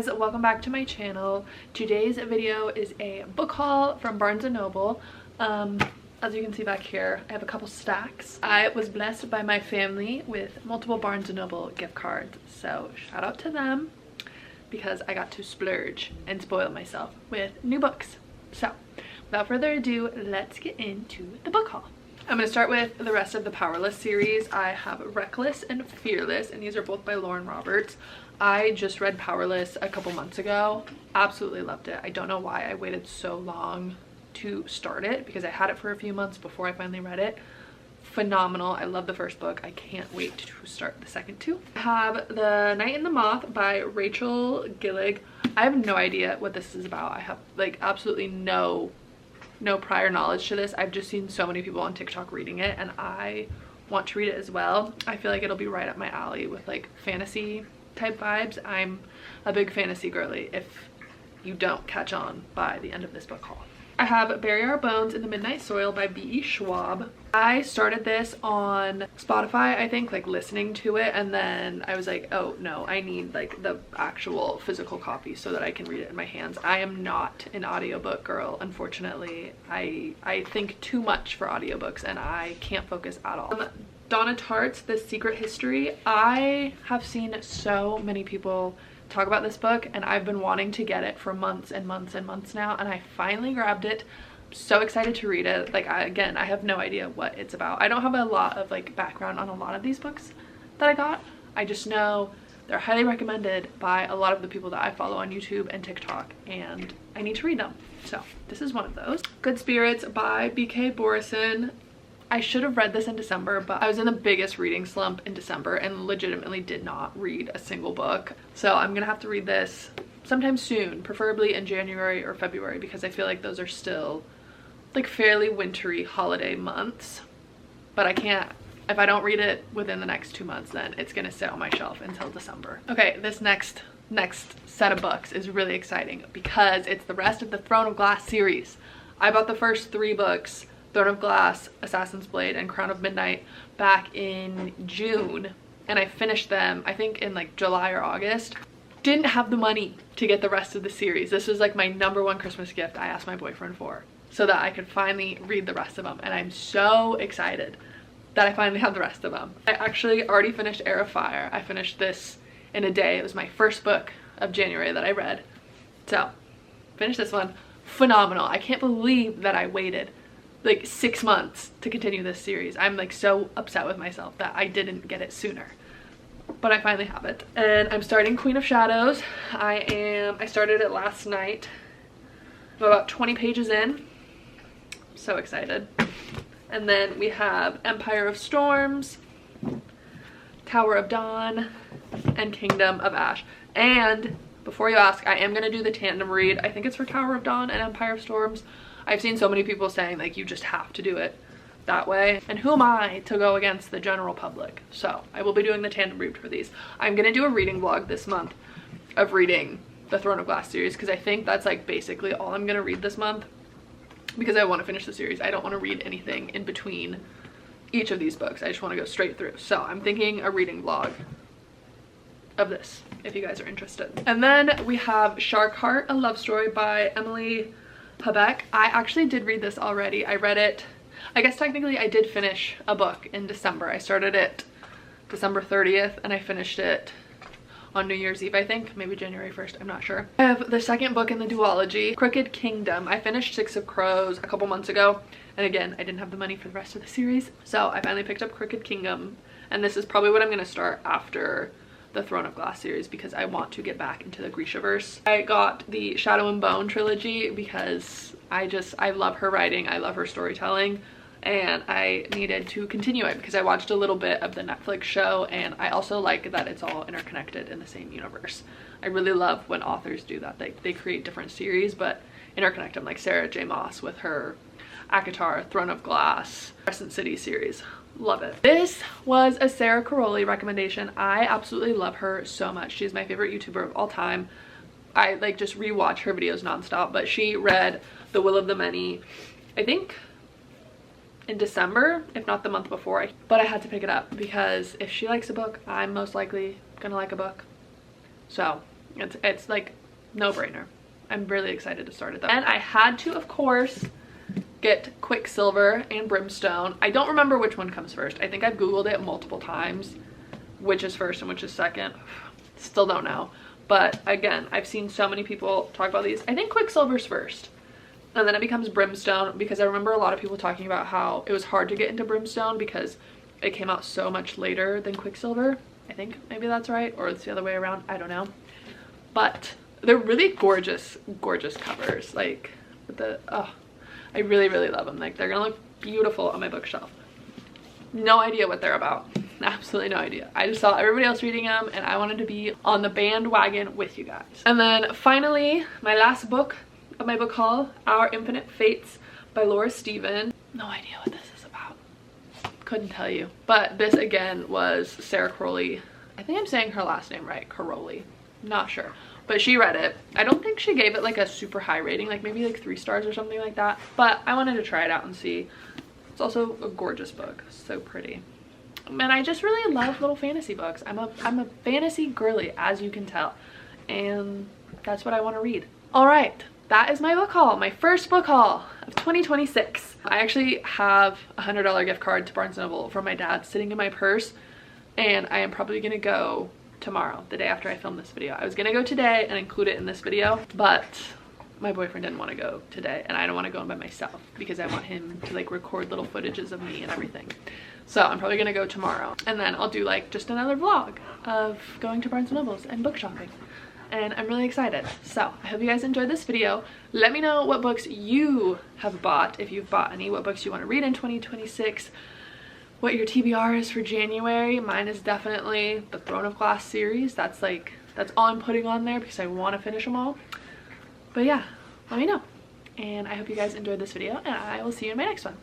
guys, welcome back to my channel. Today's video is a book haul from Barnes & Noble. As you can see back here, I have a couple stacks. I was blessed by my family with multiple Barnes & Noble gift cards, so shout out to them because I got to splurge and spoil myself with new books. So without further ado, let's get into the book haul. I'm going to start with the rest of the Powerless series. I have Reckless and Fearless, and these are both by Lauren Roberts. I just read Powerless a couple months ago. Absolutely loved it. I don't know why I waited so long to start it because I had it for a few months before I finally read it. Phenomenal. I love the first book. I can't wait to start the second two. I have The Night and the Moth by Rachel Gillig. I have no idea what this is about. I have like absolutely no prior knowledge to this. I've just seen so many people on TikTok reading it and I want to read it as well. I feel like it'll be right up my alley with like fantasy type vibes. I'm a big fantasy girly if you don't catch on by the end of this book haul. I have Bury Our Bones in the Midnight Soil by B.E. Schwab. I started this on Spotify, I think, like listening to it, and then I was like, oh no, I need like the actual physical copy so that I can read it in my hands. I am not an audiobook girl, unfortunately. I think too much for audiobooks and I can't focus at all. Donna Tartt's The Secret History. I have seen so many people talk about this book and I've been wanting to get it for months and months and months now, and I finally grabbed it. I'm so excited to read it. Like again, I have no idea what it's about. I don't have a lot of like background on a lot of these books that I got. I just know they're highly recommended by a lot of the people that I follow on YouTube and TikTok, and I need to read them. So this is one of those. Good Spirits by B.K. Borison. I should have read this in December, but I was in the biggest reading slump in December and legitimately did not read a single book. So I'm gonna have to read this sometime soon, preferably in January or February, because I feel like those are still like fairly wintry holiday months. But I can't, if I don't read it within the next 2 months, then it's gonna sit on my shelf until December. Okay, this next set of books is really exciting because it's the rest of the Throne of Glass series. I bought the first 3 books, Throne of Glass, Assassin's Blade, and Crown of Midnight, back in June, and I finished them I think in like July or August. Didn't have the money to get the rest of the series. This was like my #1 Christmas gift I asked my boyfriend for so that I could finally read the rest of them, and I'm so excited that I finally have the rest of them. I actually already finished Heir of Fire. I finished this in a day. It was my first book of January that I read. So finished this one. Phenomenal. I can't believe that I waited like 6 months to continue this series. I'm like so upset with myself that I didn't get it sooner, but I finally have it. And I'm starting Queen of Shadows. I started it last night. I'm about 20 pages in. So excited. And then we have Empire of Storms, Tower of Dawn, and Kingdom of Ash. And before you ask, I am gonna do the tandem read. I think it's for Tower of Dawn and Empire of Storms. I've seen so many people saying like you just have to do it that way, and who am I to go against the general public? So I will be doing the tandem read for these. I'm gonna do a reading vlog this month of reading the Throne of Glass series because I think that's like basically all I'm gonna read this month because I want to finish the series. I don't want to read anything in between each of these books. I just want to go straight through. So I'm thinking a reading vlog of this if you guys are interested. And then we have Shark Heart, a love story by Emily Habeck. I actually did read this already. I read it, I guess technically I did finish a book in December. I started it December 30th and I finished it on New Year's Eve, I think, maybe January 1st, I'm not sure. I have the second book in the duology, Crooked Kingdom. I finished Six of Crows a couple months ago, and again, I didn't have the money for the rest of the series, so I finally picked up Crooked Kingdom, and this is probably what I'm gonna start after the Throne of Glass series because I want to get back into the Grishaverse. I got the Shadow and Bone trilogy because I love her writing, I love her storytelling, and I needed to continue it because I watched a little bit of the Netflix show, and I also like that it's all interconnected in the same universe. I really love when authors do that. They create different series but interconnect them, like Sarah J. Maas with her ACOTAR, Throne of Glass, Crescent City series. Love it. This was a Sarah Caroli recommendation. I absolutely love her so much. She's my favorite YouTuber of all time. I like just rewatch her videos nonstop, but she read The Will of the Many, I think in December, if not the month before, but I had to pick it up because if she likes a book, I'm most likely gonna like a book. So It's like no-brainer. I'm really excited to start it though. And I had to, of course, get Quicksilver and Brimstone. I don't remember which one comes first. I think I've Googled it multiple times, which is first and which is second. Still don't know. But again, I've seen so many people talk about these. I think Quicksilver's first. And then it becomes Brimstone, because I remember a lot of people talking about how it was hard to get into Brimstone because it came out so much later than Quicksilver. I think maybe that's right, or it's the other way around. I don't know. But they're really gorgeous, gorgeous covers. Like, with the, oh, I really, really love them. Like, they're gonna look beautiful on my bookshelf. No idea what they're about. Absolutely no idea. I just saw everybody else reading them and I wanted to be on the bandwagon with you guys. And then finally, my last book of my book haul, Our Infinite Fates by Laura Stephen. No idea what this is about. Couldn't tell you. But this again was Sarah Crowley. I think I'm saying her last name right. Crowley. Not sure. But she read it. I don't think she gave it like a super high rating, like maybe like 3 stars or something like that. But I wanted to try it out and see. It's also a gorgeous book. So pretty. And I just really love little fantasy books. I'm a fantasy girly, as you can tell. And that's what I want to read. Alright, that is my book haul. My first book haul of 2026. I actually have a $100 gift card to Barnes & Noble from my dad sitting in my purse. And I am probably going to go tomorrow, the day after I film this video. I was going to go today and include it in this video, but my boyfriend didn't want to go today and I don't want to go by myself because I want him to like record little footages of me and everything. So I'm probably gonna go tomorrow and then I'll do like just another vlog of going to Barnes & Noble's and book shopping. And I'm really excited. So I hope you guys enjoyed this video. Let me know what books you have bought, if you've bought any, what books you want to read in 2026, what your TBR is for January. Mine is definitely the Throne of Glass series. That's all I'm putting on there because I want to finish them all. But yeah, let me know. And I hope you guys enjoyed this video and I will see you in my next one.